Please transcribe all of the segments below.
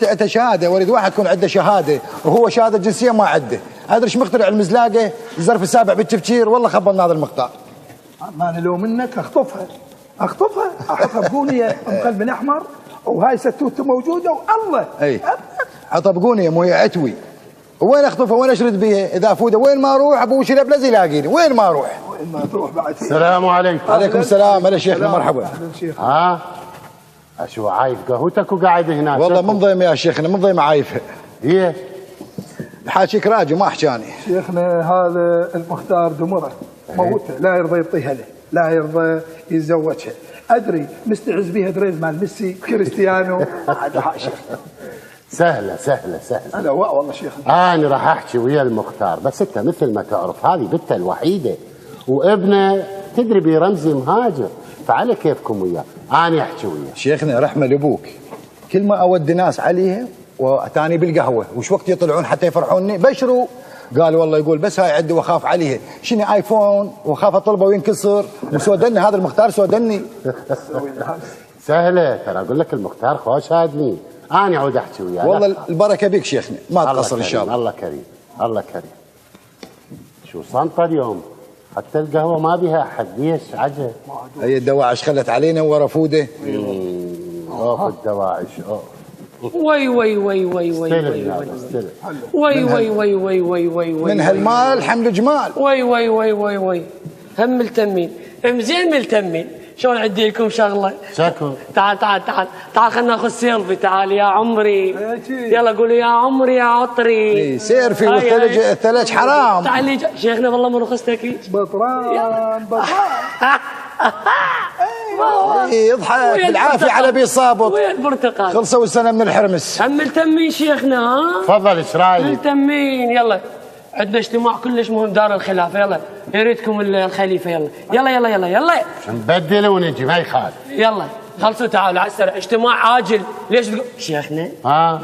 عنده شهاده، واريد واحد يكون عنده شهاده وهو شهاده جنسيه ما عنده. ادري ايش مخترع المزلاقه الظرف السابع بالتفكير. والله خبلنا هذا المقطع. ما انا لو منك اخطفها احطها بقونيه ام قلب احمر وهاي ستوته موجوده والله. اي حطها بقونيه مو هي عتوي. وين اخطفها؟ وين اشرد بيها؟ اذا افوده وين ما اروح ابو شرب لازم يلاقيني. وين ما اروح؟ وين ما تروح بعد. السلام عليكم. عليكم السلام. هلا شيخنا مرحبا. اهلا شيخ. ها شو عايف قهوتك وقاعد هناك؟ والله من ضيم يا شيخنا، من ضيم عايفها. ليش؟ حاجيك راجل ما احجاني. شيخنا هذا المختار دمره موته، لا يرضى يعطيها له، لا يرضى يتزوجها. ادري مستعز بيها دريز مال ميسي كريستيانو. هذا شيخ سهله. انا والله شيخنا انا راح احكي ويا المختار، بس انت مثل ما تعرف هذه بنته الوحيده وابنه تدري برمزي مهاجر، فعلى كيفكم وياه. انا احكي وياه. شيخنا رحمه لابوك، كل ما اودي ناس عليها واتاني بالقهوه وش وقت يطلعون حتى يفرحوني بشروا. قال والله يقول بس هاي عندي واخاف عليها. شنو ايفون واخاف اطلبه وينكسر وسودني هذا المختار سودني. سهله ترى، اقول لك المختار خوش هادني. انا اعود احكي وياه. والله البركه بك شيخنا، ما تقصر ان شاء الله. الله كريم الله كريم. شو صنطه اليوم؟ حتى القهوه ما بها احد، ليش عجب؟ هي الدواعش خلت علينا ورا فوده. اوف الدواعش اوف. وي وي وي وي وي وي وي وي وي وي وي من هالمال حمل جمال. وي وي وي وي وي هم ملتمين مزين ملتمين. شلون عندي لكم شغله؟ شكو. تعال خلينا ناخذ سيلفي. تعال يا عمري، يلا قولوا يا عمري يا عطري. سيرفي والثلج، الثلج حرام. تعال لي شيخنا والله من رخصتك. بطران يضحك بالعافيه على بي صابط. وين البرتقال؟ خلصوا السنه من الحرمس. هم ملتمين شيخنا. ها تفضل ايش رايك؟ ملتمين. يلا عندنا اجتماع كلش مهم دار الخلافه. يلا يا ريتكم الخليفه. يلا نبدل ونجي ما يخالف. يلا خلصوا تعالوا على السريع. اجتماع عاجل. ليش تقول شيخنا؟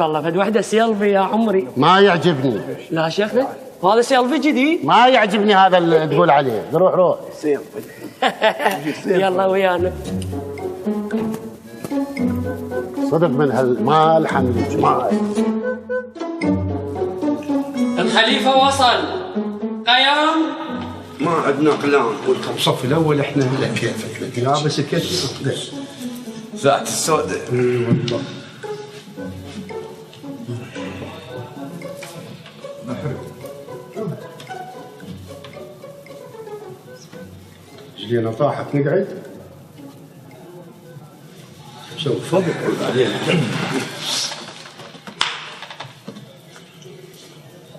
والله فد وحده سيلفي يا عمري. ما يعجبني. لا شيخنا هذا سيلفي جديد. ما يعجبني هذا اللي تقول عليه. روح سيلفي. يلا ويانا. صدق من هالمال حمل جمال. الخليفه وصل. قيام. ما عندنا اقلام. قلت بصف الاول احنا لا كيفك لابس كتف ذات السوداء. والله رجلينا طاحت نقعد. شوف فضل علينا.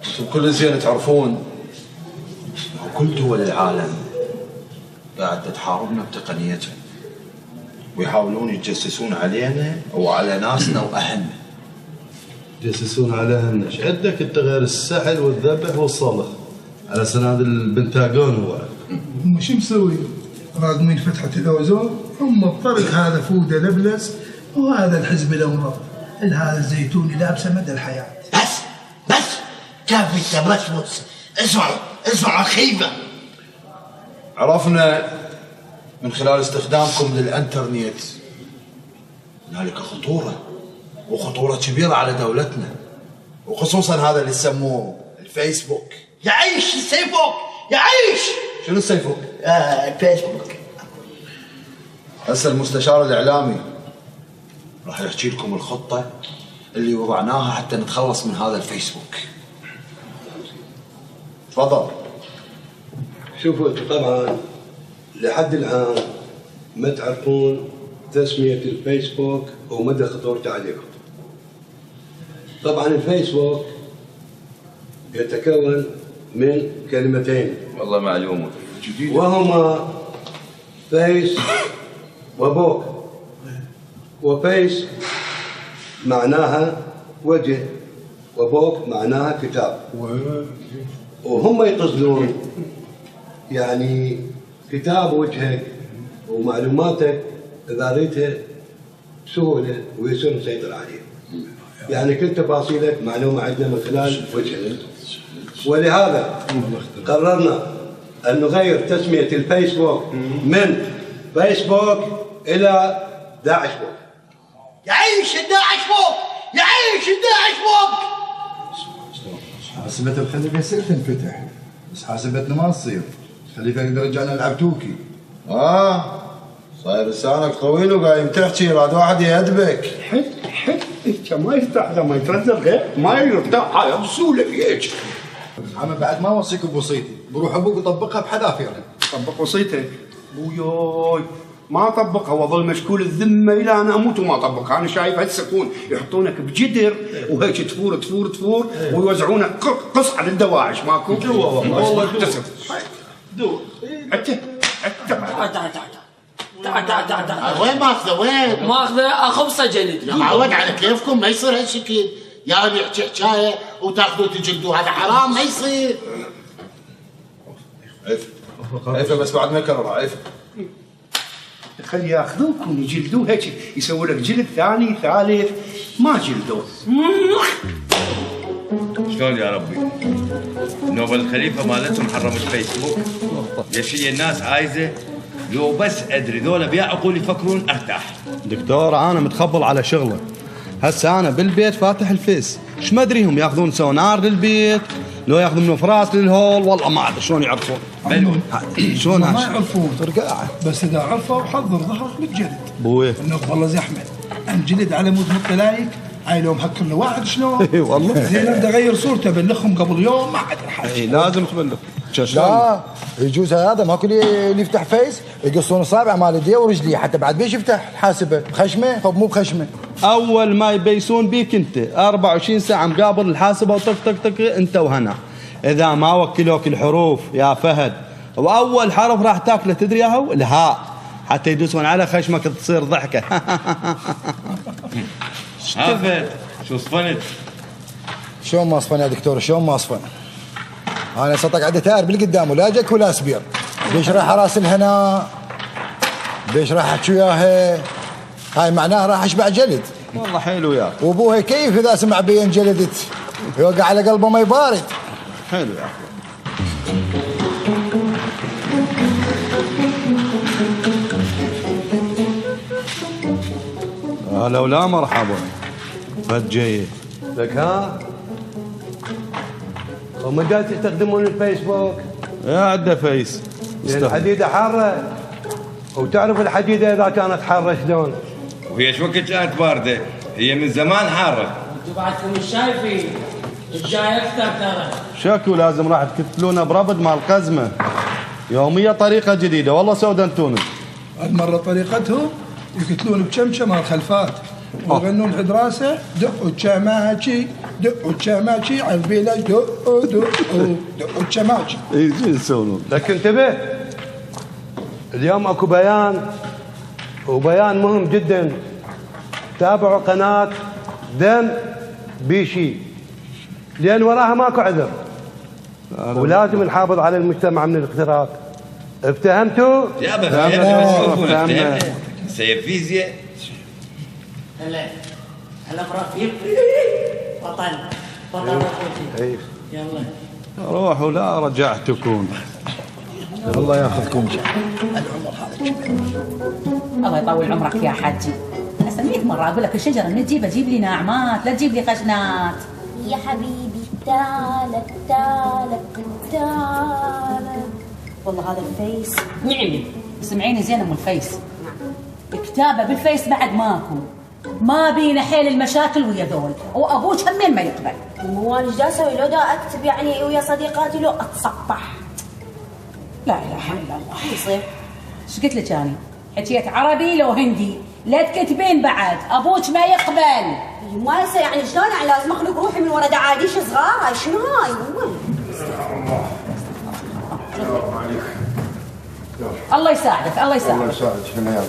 انتم كل زين تعرفون كل دول العالم قاعدة تحاربنا بتقنيتهم ويحاولون يتجسسون علينا وعلى ناسنا واهلنا. يجسسون على اهلنا. ايش عندك انت غير السحل والذبح والصلخ على سناد البنتاغون؟ هو هم شو مسوي؟ راقمين فتحة الأوزون. هم الطرق هذا فوده لبلس وهذا الحزب الأمراض. هذا الزيتوني لابسه مدى الحياة. بس كافي انت بس اسمعوا الخيبة. عرفنا من خلال استخدامكم للانترنت هنالك خطورة وخطورة كبيرة على دولتنا، وخصوصا هذا اللي يسموه الفيسبوك. يعيش السيفوك يعيش. شنو السيفوك؟ الفيسبوك. هسه المستشار الاعلامي راح يحكي لكم الخطة اللي وضعناها حتى نتخلص من هذا الفيسبوك. تفضل. شوفوا انتم طبعا لحد الان ما تعرفون تسمية الفيسبوك ومدى خطورته عليكم. طبعا الفيسبوك يتكون من كلمتين والله معلومة جديدة وهما فيس وبوك. وفيس معناها وجه وبوك معناها كتاب، وهم يقصدون يعني كتاب وجهك ومعلوماتك اذا ريتها بسهوله ويصير نسيطر عليها. يعني كل تفاصيلك معلومه عندنا من خلال وجهك. ولهذا قررنا ان نغير تسميه الفيسبوك من فيسبوك الى داعش بوك. يعيش الداعش فوق يعيش الداعش فوق. حاسبة الخليفة يصير تنفتح، بس حاسبتنا ما تصير. الخليفة يقدر يرجعنا نلعب توكي. صاير لسانك طويل وقايم تحكي بعد واحد يهدبك. انت ما يفتح لما يترزل غير ما يرتاح هاي بسهوله فيك. انا بعد ما اوصيك بوصيتي، بروح ابوك يطبقها بحذافيرها. طبق وصيتك بوياي ما طبقها واظل مشكول الذمه الى انا اموت وما طبقها. انا شايف هسه يكون يحطونك بجدر وهيك تفور تفور تفور ويوزعونك قصعه للدواعش ماكو. والله دو وين ماخذه وين؟ ماخذه اخبصه جلد. يا معود على كيفكم ما يصير هالشكل. يعني يحكي حكايه وتاخذوا تجلدوا، هذا حرام ما يصير. عيفه بس بعد ما يكررها عيفه. خلي ياخذوكم يجلدوه هيك يسووا لك جلد ثاني ثالث ما جلدوه. شلون يا ربي؟ نوبل الخليفه مالتهم حرموا الفيسبوك. ليش هي الناس عايزه لو بس ادري ذولا بيعقول يفكرون ارتاح. دكتور انا متخبل على شغله. هسه انا بالبيت فاتح الفيس، ايش ما ادريهم ياخذون سونار للبيت لو ياخذون منفرات للهول، والله ما ادري شلون يعرفون. شلون ما يعرفون ترقاعه، بس اذا عرفوا حضر ظهرك بالجلد. بويه انه والله زحمه انجلد على مود مطلايك. هاي لو محكم له واحد شلون؟ اي والله زين ابدا اغير صورته بلخهم قبل يوم ما عاد الحاجه. اي لازم تبلغ. لا يجوز هذا ماكو اللي يفتح فيس يقصون اصابع مال يديه ورجليه حتى بعد بيش يفتح حاسبه بخشمه. طب مو بخشمه. اول ما يبيسون بيك انت 24 ساعه مقابل الحاسبه وطق طق طق انت وهنا. اذا ما وكلوك الحروف يا فهد، واول حرف راح تاكله تدري ياهو الهاء، حتى يدوسون على خشمك تصير ضحكه. فهد شو صفنت؟ شلون ما اصفن يا دكتور؟ شلون ما اصفن؟ انا صدق عندي تائر بالقدام ولا جك ولا سبير. ليش راح راس الهنا؟ ليش راح احكي وياها؟ هاي معناها راح اشبع جلد. والله حلو يا اخي. وابوها كيف اذا سمع بي انجلدت؟ يوقع على قلبه ما يبارد. حلو يا اخي. هلا ولا مرحبا. فد جاي لك ها؟ وما قال تستخدمون الفيسبوك؟ يا عده فيس. لأن الحديدة حارة، وتعرف الحديدة إذا كانت حارة شلون؟ وهي شو وقت كانت بارده؟ هي من زمان حاره. انتم بعدكم مش شايفين الجاي اكثر ترى. شكو لازم راح تكتلونه بربد مال قزمه. يوميه طريقه جديده والله سودنتونا. هالمره طريقتهم يقتلون بشمشه مال خلفات ويغنون عند راسه دقوا الشماجي دقوا الشماجي على البلاد دقوا دقوا الشماجي. يجي يسولون. لكن انتبه، اليوم اكو بيان وبيان مهم جدا. تابعوا قناة دم بيشي لأن وراها ماكو عذر، ولازم نحافظ على المجتمع من الاختراق. افتهمتوا؟ يا فهمنا. سير فيزياء. هلا مرافيق بطل اي يلا روحوا لا رجعتكم. الله ياخذكم. الله يطول عمرك يا حجي. أنا 100 مرة أقول لك الشجرة من تجيبها جيب لي ناعمات لا تجيب لي خشنات. يا حبيبي تالك تالك تالك. والله هذا الفيس نعم. سمعيني زين ام الفيس، كتابة بالفيس بعد ماكو. ما بينا حيل المشاكل ويا ذول، وابوك همين ما يقبل. مو انا ايش دا اسوي؟ لو دا اكتب يعني ويا صديقاتي لو اتصفح. لا اله الا الله. يصير ايش قلت لك انا؟ حكيت عربي لو هندي، لا تكتبين بعد، ابوك ما يقبل. ما يصير يعني شلون يعني لازم اخلق روحي من ورا دعاديش صغار؟ شنو هاي؟ الله يساعدك الله يساعدك. الله يساعدك في العيال.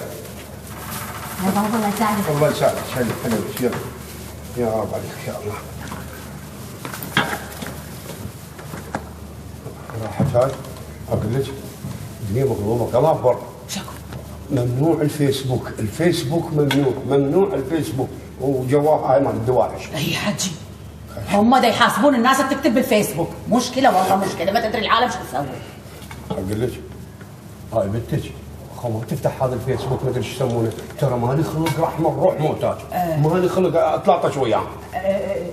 يا بابا الله يساعدك. الله يساعدك. حلو حلو يلا يا رب عليك يا الله. راحت هاي اقول لك الدنيا مظلومه الله اكبر. ممنوع الفيسبوك، الفيسبوك ممنوع الفيسبوك وجواها هاي مال الدواعش. اي حجي هم دا يحاسبون الناس تكتب بالفيسبوك. مشكله والله مشكله، ما تدري العالم شو تسوي. اقول لك هاي بنتك خو ما تفتح هذا الفيسبوك ما ادري ايش يسمونه، ترى مالي خلق رحمه روح معتاج، مالي خلق اتلاطش وياه.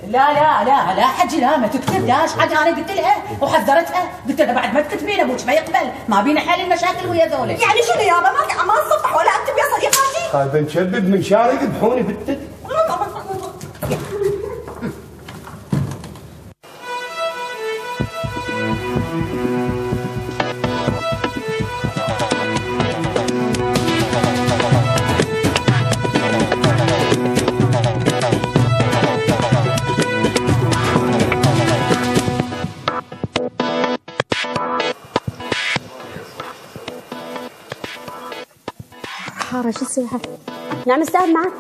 لا لا لا لا حجي لا ما تكتب لا حاجه انا قلت لها وحذرتها قلت لها بعد ما تكتبين ابوك ما يقبل ما بينا حل المشاكل ويا ذولي. يعني شنو يابا ما تصفح ولا اكتب يا صديقاتي؟ خايبه نشبب من شارع يذبحوني في التد. حارة شو تسوي؟ نعم استاذ معك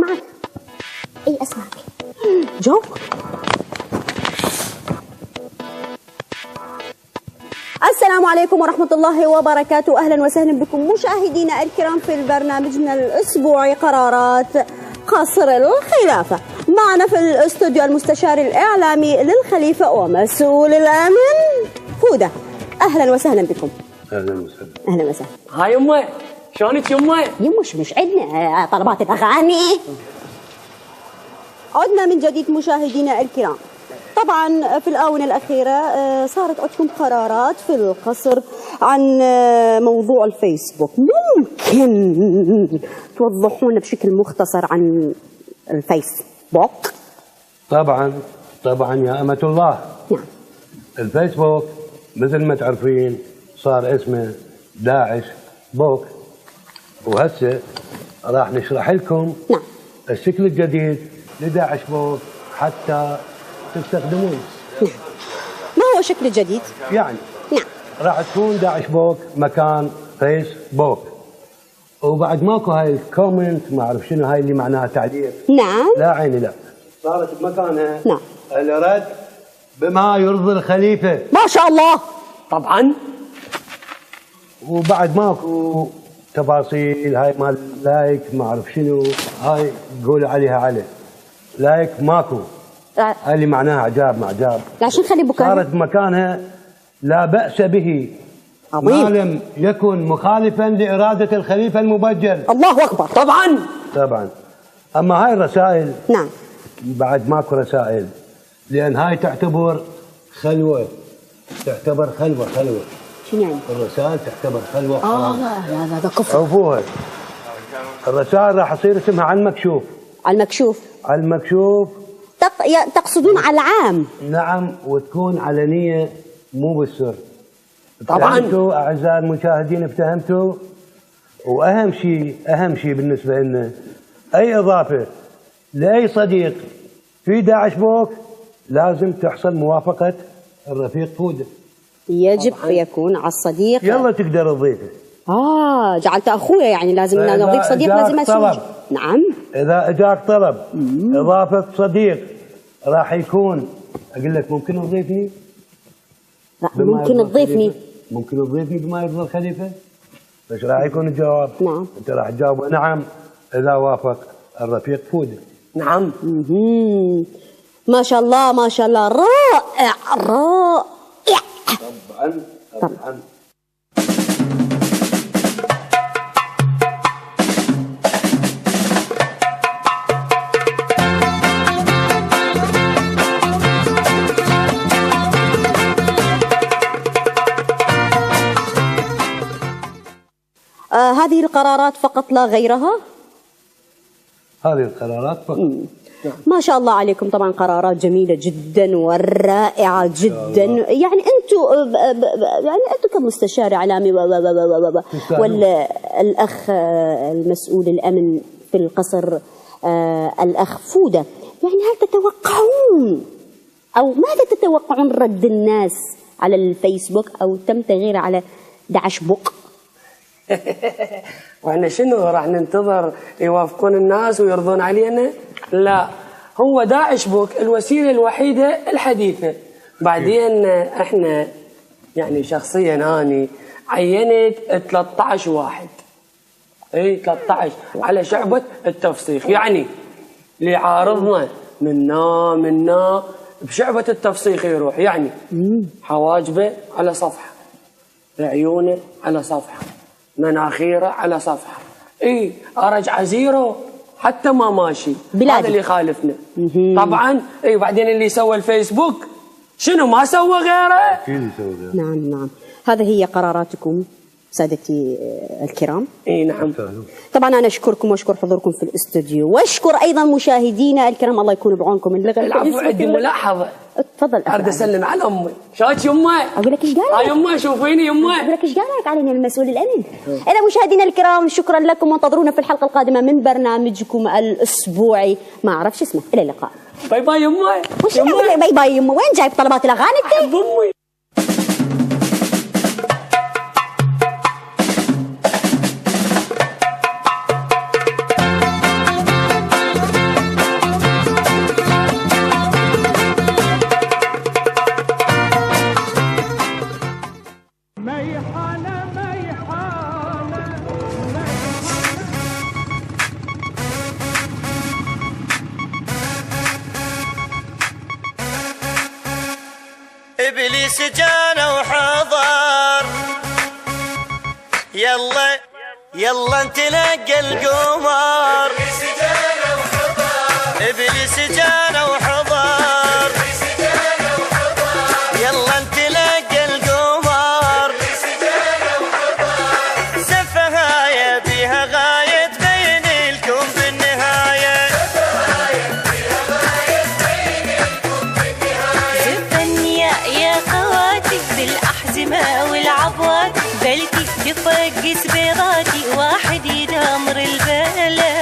اي اسمعك. جو السلام عليكم ورحمة الله وبركاته. أهلا وسهلا بكم مشاهدينا الكرام في برنامجنا الأسبوعي قرارات قصر الخلافة. معنا في الاستوديو المستشار الإعلامي للخليفة ومسؤول الأمن فودة. أهلا وسهلا بكم. اهلا وسهلا. أهلا وسهلا. هاي يمه شلونك يمه؟ يمه مش عندنا طلبات الأغاني. عدنا من جديد مشاهدينا الكرام. طبعا في الآونة الأخيرة صارت عندكم قرارات في القصر عن موضوع الفيسبوك، ممكن توضحونا بشكل مختصر عن الفيسبوك؟ طبعا يا أمة الله. نعم. الفيسبوك مثل ما تعرفين صار اسمه داعش بوك، وهسه راح نشرح لكم نعم الشكل الجديد لداعش بوك حتى تستخدمون. ما هو شكل جديد؟ يعني نعم راح تكون داعش بوك مكان فيسبوك، وبعد ماكو هاي الكومنت ما اعرف شنو هاي اللي معناها تعليق. نعم. لا عيني لا، صارت بمكانها نعم الرد بما يرضي الخليفه. ما شاء الله. طبعا. وبعد ماكو تفاصيل هاي مال لايك ما اعرف شنو، هاي تقول عليها عليه لايك ماكو، هاي اللي معناها اعجاب ما اعجاب. عشان خلي بكاء. صارت بمكانها لا بأس به عظيم. ما لم يكن مخالفا لإرادة الخليفة المبجل. الله أكبر. طبعا. أما هاي الرسائل نعم بعد ماكو رسائل، لأن هاي تعتبر خلوة، تعتبر خلوة. شنو يعني؟ الرسائل تعتبر خلوة. لا هذا كفر. عرفوها. الرسائل راح يصير اسمها على المكشوف. على المكشوف. تقصدون على العام؟ نعم، وتكون علنية مو بالسر. طبعا. افتهمتوا أعزائي المشاهدين؟ افتهمتوا؟ وأهم شيء بالنسبة لنا أي إضافة لأي صديق في داعش بوك لازم تحصل موافقة الرفيق فودة. يجب يكون على الصديق. يلا تقدر تضيفه. جعلت أخويا يعني لازم نضيف صديق لازم أسوي. نعم. إذا إجاك طلب إضافة صديق راح يكون أقول لك ممكن تضيفني؟ لا ممكن تضيفني. ممكن تضيفني بما يرضي الخليفة؟ ايش راح يكون الجواب؟ نعم. انت راح تجاوب نعم اذا وافق الرفيق فودة. نعم. ما شاء الله رائع. طبعا. هذه القرارات فقط لا غيرها؟ هذه القرارات فقط. ما شاء الله عليكم، طبعا قرارات جميلة جدا ورائعة جدا. يعني أنتم كمستشار إعلامي والأخ المسؤول الأمن في القصر الأخ فودة، يعني هل تتوقعون أو ماذا تتوقعون رد الناس على الفيسبوك أو تم تغييره على داعش بوك؟ واحنا شنو راح ننتظر يوافقون الناس ويرضون علينا؟ لا، هو داعش بوك الوسيله الوحيده الحديثه. بعدين احنا يعني شخصيا اني عينت 13 واحد، 13 على شعبة التفسيخ، يعني اللي يعارضنا منا بشعبة التفسيخ يروح، يعني حواجبه على صفحة، عيونه على صفحة، مناخيره على صفحه، اي ارجع زيرو حتى ما ماشي. بلادي. هذا اللي يخالفنا طبعا. اي وبعدين اللي سوى الفيسبوك شنو ما سوى غيره؟ نعم هذه هي قراراتكم سادتي الكرام. اي نعم. طبعا انا اشكركم واشكر حضوركم في الاستوديو، واشكر ايضا مشاهدينا الكرام، الله يكون بعونكم. العفو. عندي ملاحظه. تفضل. اريد اسلم على امي. شلونك يمه؟ اقول لك ايش قال؟ هاي يمه شوفيني يمه. اقول لك ايش قال لك علينا المسؤول الامن. اذا مشاهدينا الكرام شكرا لكم، وانتظرونا في الحلقه القادمه من برنامجكم الاسبوعي ما اعرفش اسمه. الى اللقاء. باي باي يمه. وش اقول لك باي باي يمه؟ وين جايب طلبات الاغاني انت؟ احب امي. إبليس جانا وحضر، يلا يلا نتلقى القمر. إبليس جانا وحضر، إبليس جانا وحضر، يلا نتلقى القمر. سفهاية بيها غاية تبين لكم بالنهاية. بالأحزمة والعبوات بلكي تفقس بيضاتي، واحد يدمر البلد.